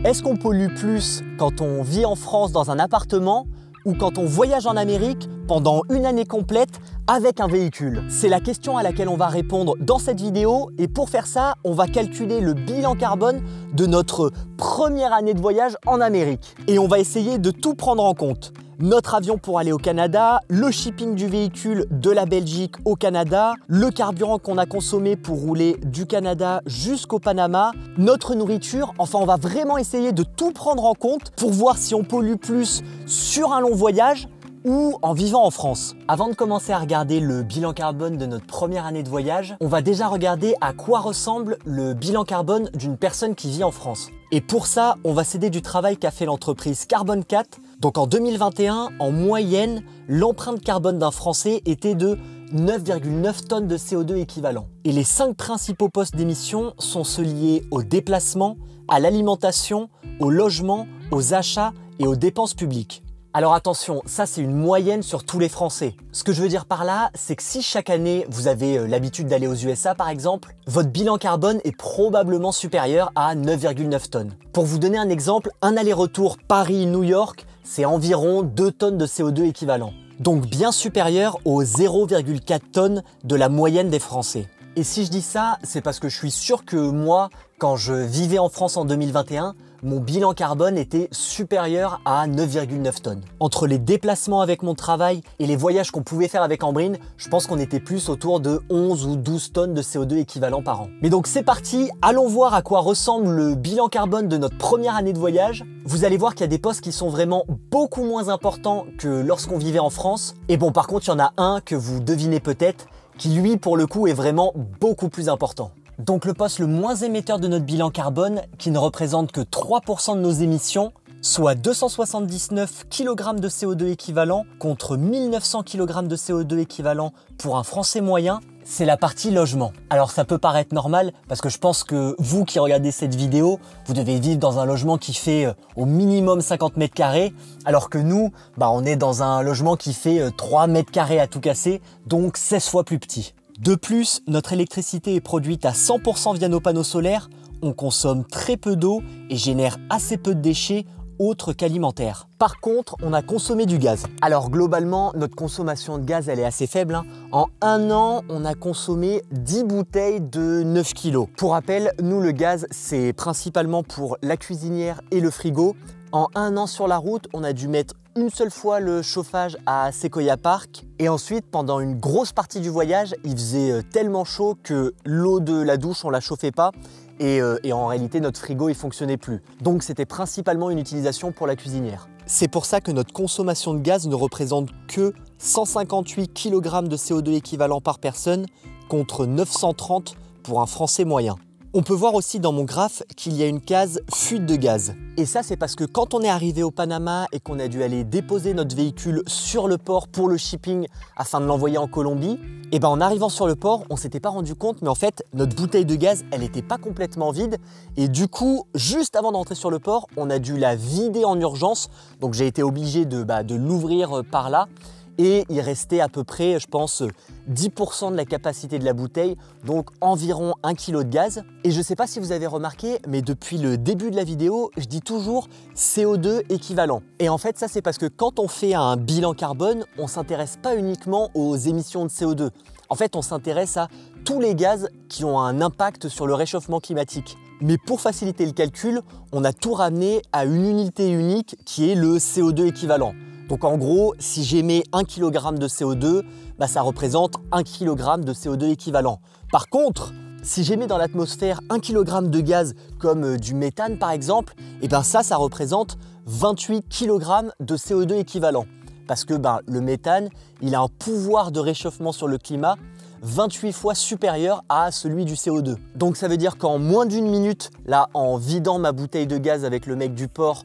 Est-ce qu'on pollue plus quand on vit en France dans un appartement ou quand on voyage en Amérique pendant une année complète avec un véhicule? C'est la question à laquelle on va répondre dans cette vidéo et pour faire ça, on va calculer le bilan carbone de notre première année de voyage en Amérique. Et on va essayer de tout prendre en compte. Notre avion pour aller au Canada, le shipping du véhicule de la Belgique au Canada, le carburant qu'on a consommé pour rouler du Canada jusqu'au Panama, notre nourriture, enfin on va vraiment essayer de tout prendre en compte pour voir si on pollue plus sur un long voyage ou en vivant en France. Avant de commencer à regarder le bilan carbone de notre première année de voyage, on va déjà regarder à quoi ressemble le bilan carbone d'une personne qui vit en France. Et pour ça, on va s'aider du travail qu'a fait l'entreprise Carbone 4. Donc en 2021, en moyenne, l'empreinte carbone d'un Français était de 9,9 tonnes de CO2 équivalent. Et les 5 principaux postes d'émissions sont ceux liés au déplacement, à l'alimentation, au logement, aux achats et aux dépenses publiques. Alors attention, ça c'est une moyenne sur tous les Français. Ce que je veux dire par là, c'est que si chaque année vous avez l'habitude d'aller aux USA par exemple, votre bilan carbone est probablement supérieur à 9,9 tonnes. Pour vous donner un exemple, un aller-retour Paris-New York, c'est environ 2 tonnes de CO2 équivalent. Donc bien supérieur aux 0,4 tonnes de la moyenne des Français. Et si je dis ça, c'est parce que je suis sûr que moi, quand je vivais en France en 2021, mon bilan carbone était supérieur à 9,9 tonnes. Entre les déplacements avec mon travail et les voyages qu'on pouvait faire avec Ambrine, je pense qu'on était plus autour de 11 ou 12 tonnes de CO2 équivalent par an. Mais donc c'est parti, allons voir à quoi ressemble le bilan carbone de notre première année de voyage. Vous allez voir qu'il y a des postes qui sont vraiment beaucoup moins importants que lorsqu'on vivait en France. Et bon, par contre, il y en a un que vous devinez peut-être, qui lui, pour le coup, est vraiment beaucoup plus important. Donc le poste le moins émetteur de notre bilan carbone, qui ne représente que 3% de nos émissions, soit 279 kg de CO2 équivalent contre 1900 kg de CO2 équivalent pour un Français moyen, c'est la partie logement. Alors ça peut paraître normal parce que je pense que vous qui regardez cette vidéo, vous devez vivre dans un logement qui fait au minimum 50 mètres carrés, alors que nous, on est dans un logement qui fait 3 mètres carrés à tout casser, donc 16 fois plus petit. De plus, notre électricité est produite à 100% via nos panneaux solaires, on consomme très peu d'eau et génère assez peu de déchets autres qu'alimentaires. Par contre, on a consommé du gaz. Alors globalement, notre consommation de gaz, elle est assez faible. En un an, on a consommé 10 bouteilles de 9 kg. Pour rappel, nous, le gaz, c'est principalement pour la cuisinière et le frigo. En un an sur la route, on a dû mettre une seule fois le chauffage à Sequoia Park et ensuite pendant une grosse partie du voyage il faisait tellement chaud que l'eau de la douche on la chauffait pas et en réalité notre frigo il fonctionnait plus, donc c'était principalement une utilisation pour la cuisinière. C'est pour ça que notre consommation de gaz ne représente que 158 kg de CO2 équivalent par personne contre 930 pour un Français moyen. On peut voir aussi dans mon graphe qu'il y a une case fuite de gaz. Et ça, c'est parce que quand on est arrivé au Panama et qu'on a dû aller déposer notre véhicule sur le port pour le shipping afin de l'envoyer en Colombie, en arrivant sur le port, on s'était pas rendu compte, mais en fait, notre bouteille de gaz, elle n'était pas complètement vide. Et du coup, juste avant d'entrer sur le port, on a dû la vider en urgence. Donc j'ai été obligé de l'ouvrir par là. Et il restait à peu près, je pense, 10% de la capacité de la bouteille, donc environ 1 kg de gaz. Et je ne sais pas si vous avez remarqué, mais depuis le début de la vidéo, je dis toujours CO2 équivalent. Et en fait, ça c'est parce que quand on fait un bilan carbone, on ne s'intéresse pas uniquement aux émissions de CO2. En fait, on s'intéresse à tous les gaz qui ont un impact sur le réchauffement climatique. Mais pour faciliter le calcul, on a tout ramené à une unité unique qui est le CO2 équivalent. Donc en gros, si j'émets 1 kg de CO2, ça représente 1 kg de CO2 équivalent. Par contre, si j'émets dans l'atmosphère 1 kg de gaz comme du méthane par exemple, ça représente 28 kg de CO2 équivalent. Parce que le méthane, il a un pouvoir de réchauffement sur le climat 28 fois supérieur à celui du CO2. Donc ça veut dire qu'en moins d'une minute, là en vidant ma bouteille de gaz avec le mec du port,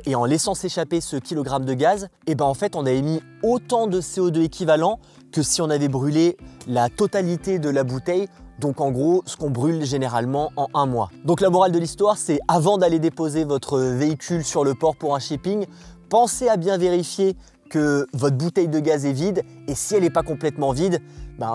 et en laissant s'échapper ce kilogramme de gaz, en fait on a émis autant de CO2 équivalent que si on avait brûlé la totalité de la bouteille, donc en gros ce qu'on brûle généralement en un mois. Donc la morale de l'histoire, c'est avant d'aller déposer votre véhicule sur le port pour un shipping, pensez à bien vérifier que votre bouteille de gaz est vide et si elle n'est pas complètement vide,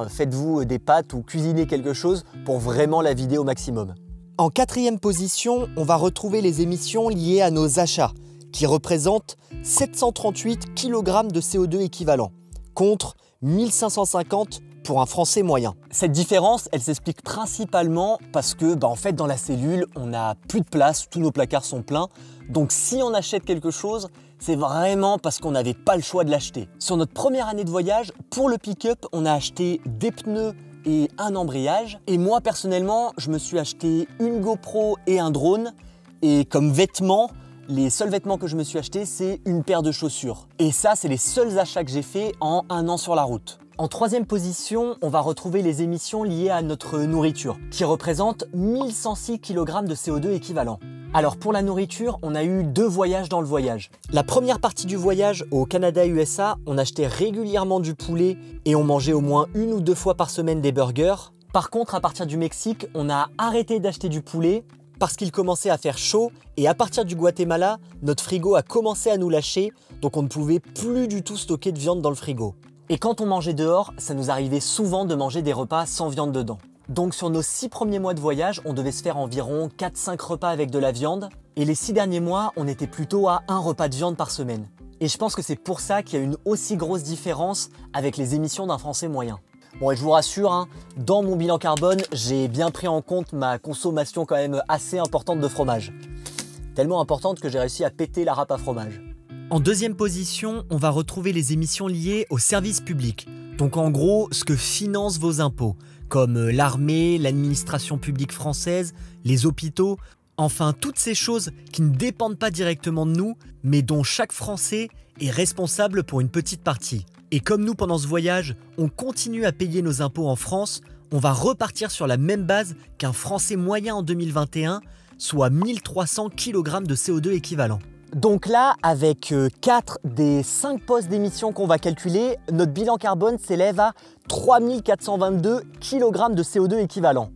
faites-vous des pâtes ou cuisinez quelque chose pour vraiment la vider au maximum. En quatrième position, on va retrouver les émissions liées à nos achats, qui représentent 738 kg de CO2 équivalent, contre 1550 pour un Français moyen. Cette différence, elle s'explique principalement parce que en fait, dans la cellule, on n'a plus de place, tous nos placards sont pleins. Donc si on achète quelque chose, c'est vraiment parce qu'on n'avait pas le choix de l'acheter. Sur notre première année de voyage, pour le pick-up, on a acheté des pneus et un embrayage. Et moi, personnellement, je me suis acheté une GoPro et un drone. Et comme vêtements, les seuls vêtements que je me suis acheté, c'est une paire de chaussures. Et ça, c'est les seuls achats que j'ai faits en un an sur la route. En troisième position, on va retrouver les émissions liées à notre nourriture, qui représentent 1106 kg de CO2 équivalent. Alors pour la nourriture, on a eu 2 voyages dans le voyage. La première partie du voyage, au Canada-USA, on achetait régulièrement du poulet et on mangeait au moins 1 ou 2 fois par semaine des burgers. Par contre, à partir du Mexique, on a arrêté d'acheter du poulet parce qu'il commençait à faire chaud et à partir du Guatemala, notre frigo a commencé à nous lâcher, donc on ne pouvait plus du tout stocker de viande dans le frigo. Et quand on mangeait dehors, ça nous arrivait souvent de manger des repas sans viande dedans. Donc sur nos 6 premiers mois de voyage, on devait se faire environ 4-5 repas avec de la viande. Et les 6 derniers mois, on était plutôt à 1 repas de viande par semaine. Et je pense que c'est pour ça qu'il y a une aussi grosse différence avec les émissions d'un Français moyen. Bon, et je vous rassure, dans mon bilan carbone, j'ai bien pris en compte ma consommation quand même assez importante de fromage. Tellement importante que j'ai réussi à péter la râpe à fromage. En deuxième position, on va retrouver les émissions liées aux services publics. Donc en gros, ce que financent vos impôts, comme l'armée, l'administration publique française, les hôpitaux, enfin toutes ces choses qui ne dépendent pas directement de nous, mais dont chaque Français est responsable pour une petite partie. Et comme nous, pendant ce voyage, on continue à payer nos impôts en France, on va repartir sur la même base qu'un Français moyen en 2021, soit 1300 kg de CO2 équivalent. Donc là, avec 4 des 5 postes d'émissions qu'on va calculer, notre bilan carbone s'élève à 3422 kg de CO2 équivalent.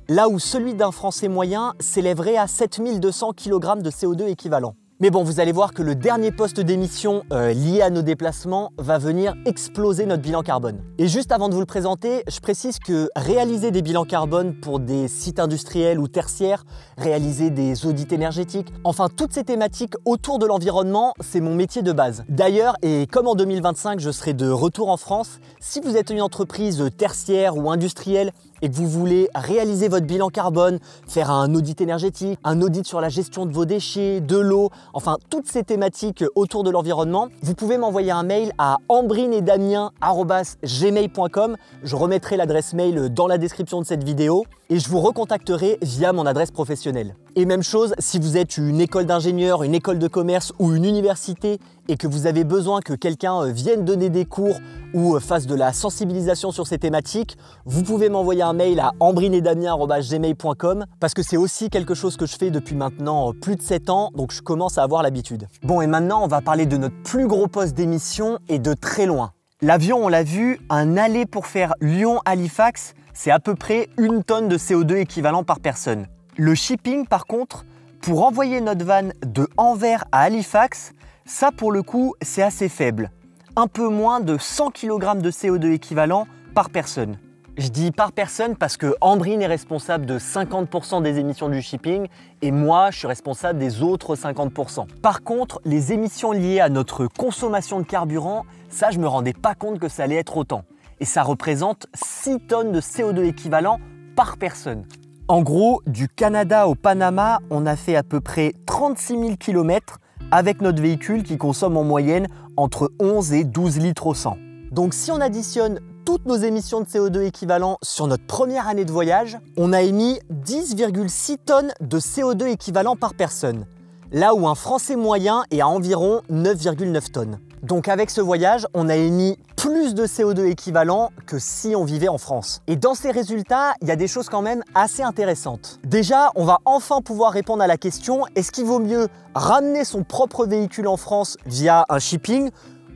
Là où celui d'un Français moyen s'élèverait à 7200 kg de CO2 équivalent. Mais bon, vous allez voir que le dernier poste d'émission lié à nos déplacements va venir exploser notre bilan carbone. Et juste avant de vous le présenter, je précise que réaliser des bilans carbone pour des sites industriels ou tertiaires, réaliser des audits énergétiques, enfin toutes ces thématiques autour de l'environnement, c'est mon métier de base. D'ailleurs, et comme en 2025, je serai de retour en France, si vous êtes une entreprise tertiaire ou industrielle et que vous voulez réaliser votre bilan carbone, faire un audit énergétique, un audit sur la gestion de vos déchets, de l'eau, enfin toutes ces thématiques autour de l'environnement, vous pouvez m'envoyer un mail à ambrineetdamien@gmail.com. Je remettrai l'adresse mail dans la description de cette vidéo et je vous recontacterai via mon adresse professionnelle. Et même chose, si vous êtes une école d'ingénieur, une école de commerce ou une université et que vous avez besoin que quelqu'un vienne donner des cours ou fasse de la sensibilisation sur ces thématiques, vous pouvez m'envoyer un mail à ambrineetdamien@gmail.com parce que c'est aussi quelque chose que je fais depuis maintenant plus de 7 ans, donc je commence à avoir l'habitude. Bon, et maintenant on va parler de notre plus gros poste d'émission et de très loin. L'avion, on l'a vu, un aller pour faire Lyon-Halifax, c'est à peu près 1 tonne de CO2 équivalent par personne. Le shipping, par contre, pour envoyer notre van de Anvers à Halifax, ça pour le coup, c'est assez faible. Un peu moins de 100 kg de CO2 équivalent par personne. Je dis par personne parce que Ambrine est responsable de 50% des émissions du shipping et moi, je suis responsable des autres 50%. Par contre, les émissions liées à notre consommation de carburant, ça, je me rendais pas compte que ça allait être autant. Et ça représente 6 tonnes de CO2 équivalent par personne. En gros, du Canada au Panama, on a fait à peu près 36 000 km avec notre véhicule qui consomme en moyenne entre 11 et 12 litres au 100. Donc si on additionne toutes nos émissions de CO2 équivalent sur notre première année de voyage, on a émis 10,6 tonnes de CO2 équivalent par personne, là où un Français moyen est à environ 9,9 tonnes. Donc avec ce voyage, on a émis plus de CO2 équivalent que si on vivait en France. Et dans ces résultats, il y a des choses quand même assez intéressantes. Déjà, on va enfin pouvoir répondre à la question, est-ce qu'il vaut mieux ramener son propre véhicule en France via un shipping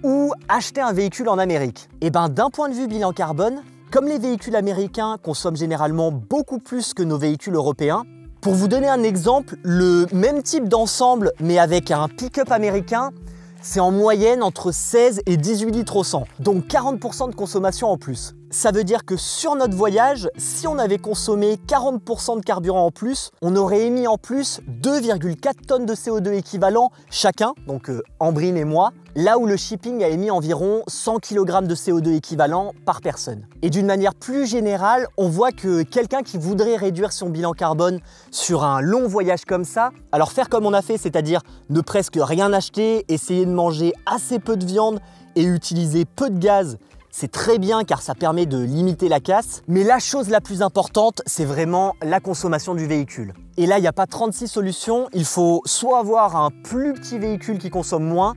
ou acheter un véhicule en Amérique? Et bien d'un point de vue bilan carbone, comme les véhicules américains consomment généralement beaucoup plus que nos véhicules européens, pour vous donner un exemple, le même type d'ensemble mais avec un pick-up américain, c'est en moyenne entre 16 et 18 litres au 100, donc 40% de consommation en plus. Ça veut dire que sur notre voyage, si on avait consommé 40% de carburant en plus, on aurait émis en plus 2,4 tonnes de CO2 équivalent chacun, donc Ambrine et moi, là où le shipping a émis environ 100 kg de CO2 équivalent par personne. Et d'une manière plus générale, on voit que quelqu'un qui voudrait réduire son bilan carbone sur un long voyage comme ça, alors faire comme on a fait, c'est-à-dire ne presque rien acheter, essayer de manger assez peu de viande et utiliser peu de gaz, c'est très bien car ça permet de limiter la casse. Mais la chose la plus importante, c'est vraiment la consommation du véhicule. Et là, il n'y a pas 36 solutions. Il faut soit avoir un plus petit véhicule qui consomme moins,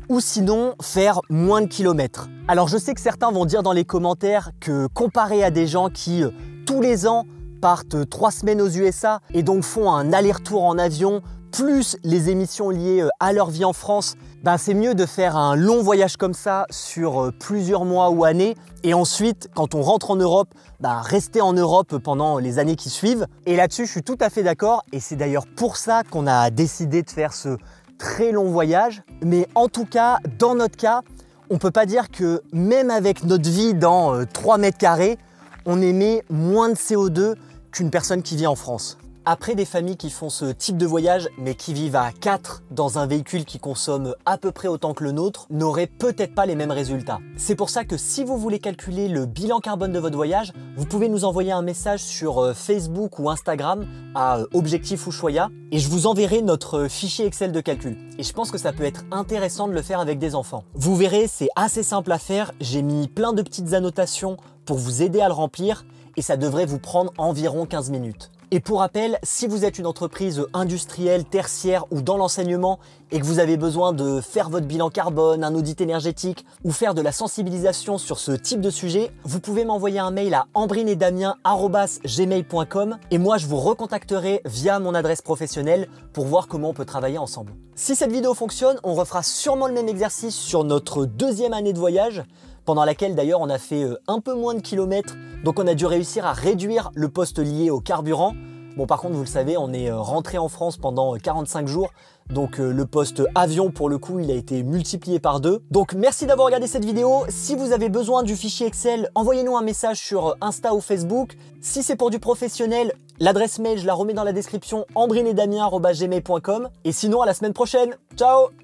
ou sinon faire moins de kilomètres. Alors je sais que certains vont dire dans les commentaires que comparé à des gens qui tous les ans partent 3 semaines aux USA et donc font un aller-retour en avion, plus les émissions liées à leur vie en France, ben c'est mieux de faire un long voyage comme ça sur plusieurs mois ou années et ensuite, quand on rentre en Europe, ben rester en Europe pendant les années qui suivent. Et là-dessus, je suis tout à fait d'accord et c'est d'ailleurs pour ça qu'on a décidé de faire ce très long voyage. Mais en tout cas, dans notre cas, on ne peut pas dire que même avec notre vie dans 3 mètres carrés, on émet moins de CO2 qu'une personne qui vit en France. Après, des familles qui font ce type de voyage, mais qui vivent à 4 dans un véhicule qui consomme à peu près autant que le nôtre, n'auraient peut-être pas les mêmes résultats. C'est pour ça que si vous voulez calculer le bilan carbone de votre voyage, vous pouvez nous envoyer un message sur Facebook ou Instagram à Objectif Ushuaïa et je vous enverrai notre fichier Excel de calcul. Et je pense que ça peut être intéressant de le faire avec des enfants. Vous verrez, c'est assez simple à faire. J'ai mis plein de petites annotations pour vous aider à le remplir et ça devrait vous prendre environ 15 minutes. Et pour rappel, si vous êtes une entreprise industrielle, tertiaire ou dans l'enseignement et que vous avez besoin de faire votre bilan carbone, un audit énergétique ou faire de la sensibilisation sur ce type de sujet, vous pouvez m'envoyer un mail à ambrineetdamien@gmail.com et moi je vous recontacterai via mon adresse professionnelle pour voir comment on peut travailler ensemble. Si cette vidéo fonctionne, on refera sûrement le même exercice sur notre 2e année de voyage, pendant laquelle d'ailleurs on a fait un peu moins de kilomètres, donc on a dû réussir à réduire le poste lié au carburant. Bon, par contre, vous le savez, on est rentré en France pendant 45 jours, donc le poste avion, pour le coup, il a été multiplié par 2. Donc merci d'avoir regardé cette vidéo. Si vous avez besoin du fichier Excel, envoyez-nous un message sur Insta ou Facebook. Si c'est pour du professionnel, l'adresse mail, je la remets dans la description, ambrineetdamien@gmail.com. Et sinon, à la semaine prochaine. Ciao!